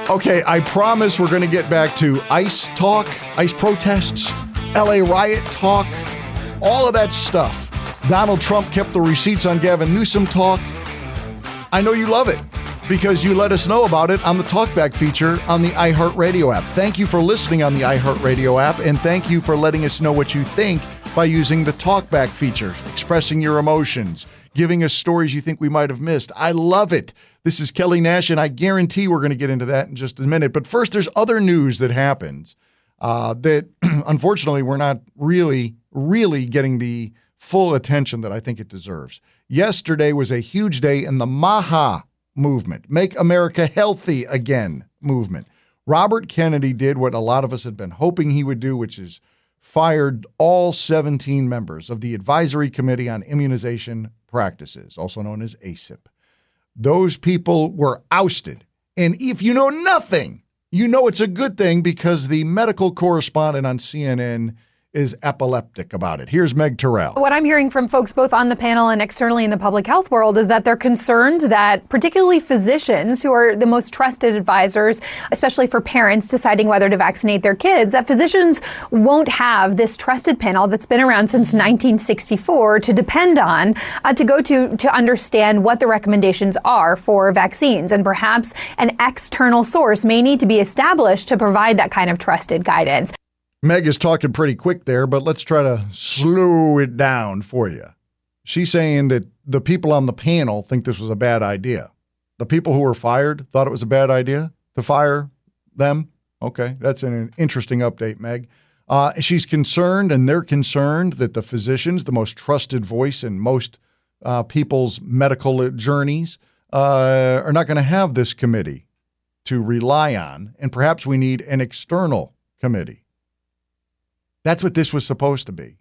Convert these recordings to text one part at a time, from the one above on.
Okay, I promise we're going to get back to ICE talk, ICE protests, LA riot talk, all of that stuff. Donald Trump kept the receipts on Gavin Newsom talk. I know you love it because you let us know about it on the Talkback feature on the iHeartRadio app. Thank you for listening on the iHeartRadio app, and thank you for letting us know what you think by using the Talkback feature, expressing your emotions, giving us stories you think we might have missed. I love it. This is Kelly Nash, and I guarantee we're going to get into that in just a minute. But first, there's other news that happens that, unfortunately, we're not really getting the full attention that I think it deserves. Yesterday was a huge day in the MAHA movement, Make America Healthy Again movement. Robert Kennedy did what a lot of us had been hoping he would do, which is fired all 17 members of the Advisory Committee on Immunization Practices, also known as ACIP. Those people were ousted. And if you know nothing, you know it's a good thing because the medical correspondent on CNN is epileptic about it. Here's Meg Terrell. What I'm hearing from folks both on the panel and externally in the public health world is that they're concerned that particularly physicians, who are the most trusted advisors, especially for parents deciding whether to vaccinate their kids, that physicians won't have this trusted panel that's been around since 1964 to depend on, to go to understand what the recommendations are for vaccines. And perhaps an external source may need to be established to provide that kind of trusted guidance. Meg is talking pretty quick there, but let's try to slow it down for you. She's saying that the people on the panel think this was a bad idea. The people who were fired thought it was a bad idea to fire them. Okay, that's an interesting update, Meg. She's concerned, and they're concerned, that the physicians, the most trusted voice in most people's medical journeys, are not going to have this committee to rely on, and perhaps we need an external committee. That's what this was supposed to be.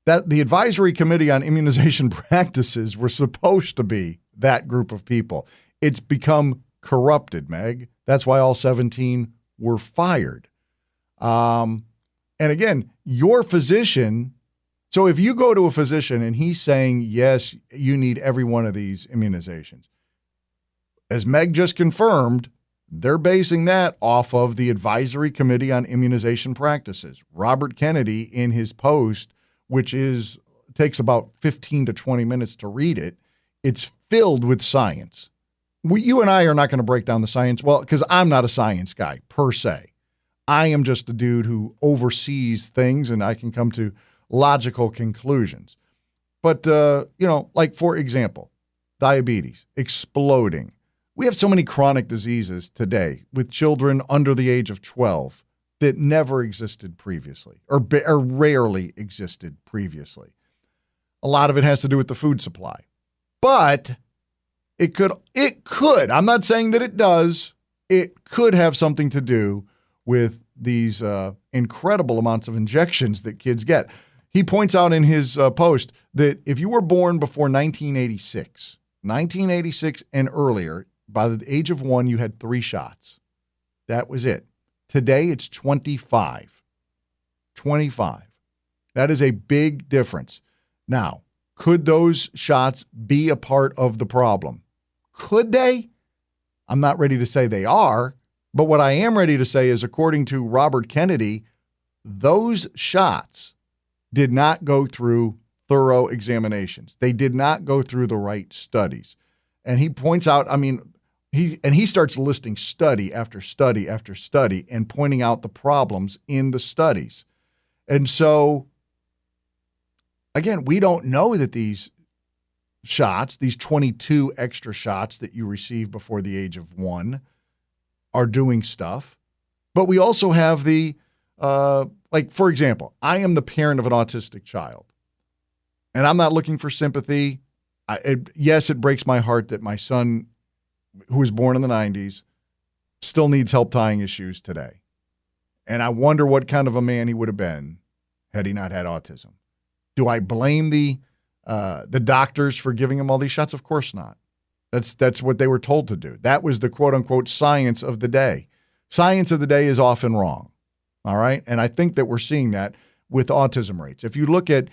That the Advisory Committee on Immunization Practices were supposed to be that group of people. It's become corrupted, Meg. That's why all 17 were fired. And again, your physician, so if you go to a physician and he's saying, yes, you need every one of these immunizations, as Meg just confirmed, they're basing that off of the Advisory Committee on Immunization Practices. Robert Kennedy, in his post, which takes about 15 to 20 minutes to read it, it's filled with science. You and I are not going to break down the science, well, because I'm not a science guy, per se. I am just a dude who oversees things, and I can come to logical conclusions. But, like, for example, diabetes exploding. We have so many chronic diseases today with children under the age of 12 that never existed previously or rarely existed previously. A lot of it has to do with the food supply. But it could, I'm not saying that it does, it could have something to do with these incredible amounts of injections that kids get. He points out in his post that if you were born before 1986 and earlier, by the age of 1, you had 3 shots. That was it. Today, it's 25. 25. That is a big difference. Now, could those shots be a part of the problem? Could they? I'm not ready to say they are, but what I am ready to say is, according to Robert Kennedy, those shots did not go through thorough examinations. They did not go through the right studies. And he points out, he starts listing study after study after study and pointing out the problems in the studies. And so, again, we don't know that these shots, these 22 extra shots that you receive before the age of 1, are doing stuff. But we also have for example, I am the parent of an autistic child, and I'm not looking for sympathy. Yes, it breaks my heart that my son, who was born in the 90s, still needs help tying his shoes today. And I wonder what kind of a man he would have been had he not had autism. Do I blame the doctors for giving him all these shots? Of course not. That's what they were told to do. That was the quote-unquote science of the day. Science of the day is often wrong, all right? And I think that we're seeing that with autism rates. If you look at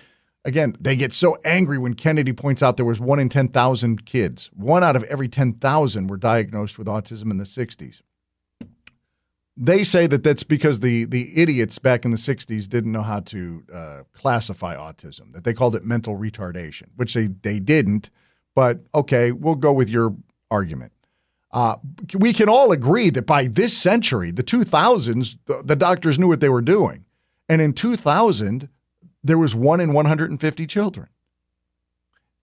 again, they get so angry when Kennedy points out there was 1 in 10,000 kids. 1 out of every 10,000 were diagnosed with autism in the 60s. They say that that's because the idiots back in the 60s didn't know how to classify autism, that they called it mental retardation, which they didn't. But, okay, we'll go with your argument. We can all agree that by this century, the 2000s, the doctors knew what they were doing. And in 2000, there was 1 in 150 children.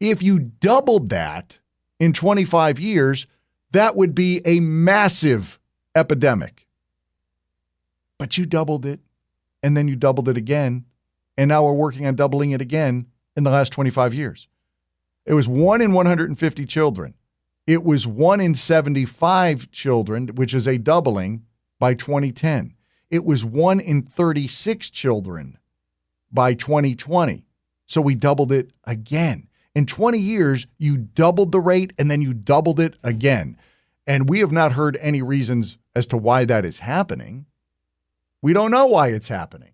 If you doubled that in 25 years, that would be a massive epidemic. But you doubled it, and then you doubled it again, and now we're working on doubling it again in the last 25 years. It was 1 in 150 children. It was 1 in 75 children, which is a doubling by 2010. It was 1 in 36 children by 2020. So we doubled it again. In 20 years, you doubled the rate, and then you doubled it again. And we have not heard any reasons as to why that is happening. We don't know why it's happening.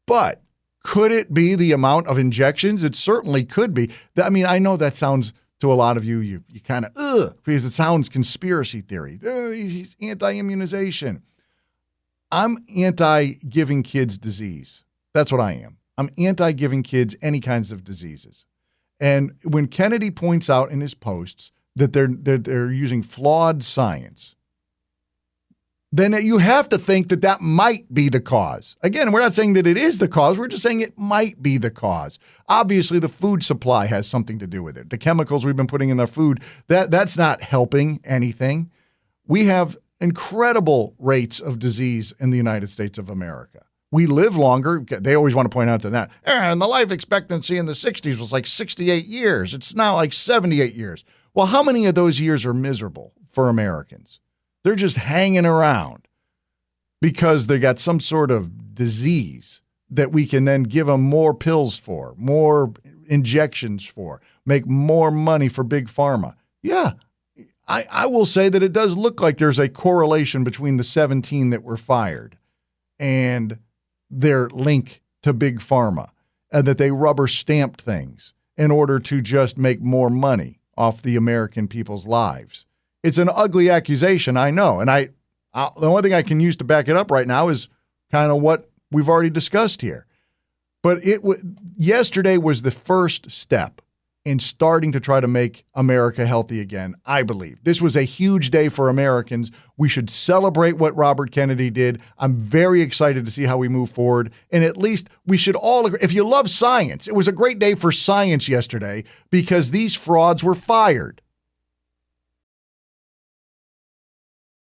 But could it be the amount of injections? It certainly could be. I mean, I know that sounds to a lot of you kind of, because it sounds conspiracy theory. He's anti-immunization. I'm anti-giving kids disease. That's what I am. I'm anti-giving kids any kinds of diseases. And when Kennedy points out in his posts that they're using flawed science, then you have to think that that might be the cause. Again, we're not saying that it is the cause. We're just saying it might be the cause. Obviously, the food supply has something to do with it. The chemicals we've been putting in our food, that's not helping anything. We have incredible rates of disease in the United States of America. We live longer. They always want to point out to that. And the life expectancy in the 60s was like 68 years. It's now like 78 years. Well, how many of those years are miserable for Americans? They're just hanging around because they got some sort of disease that we can then give them more pills for, more injections for, make more money for big pharma. Yeah, I will say that it does look like there's a correlation between the 17 that were fired and their link to big pharma, and that they rubber stamped things in order to just make more money off the American people's lives. It's an ugly accusation, I know. And the only thing I can use to back it up right now is kind of what we've already discussed here. But yesterday was the first step in starting to try to make America healthy again, I believe. This was a huge day for Americans. We should celebrate what Robert Kennedy did. I'm very excited to see how we move forward. And at least we should all agree. If you love science, it was a great day for science yesterday because these frauds were fired.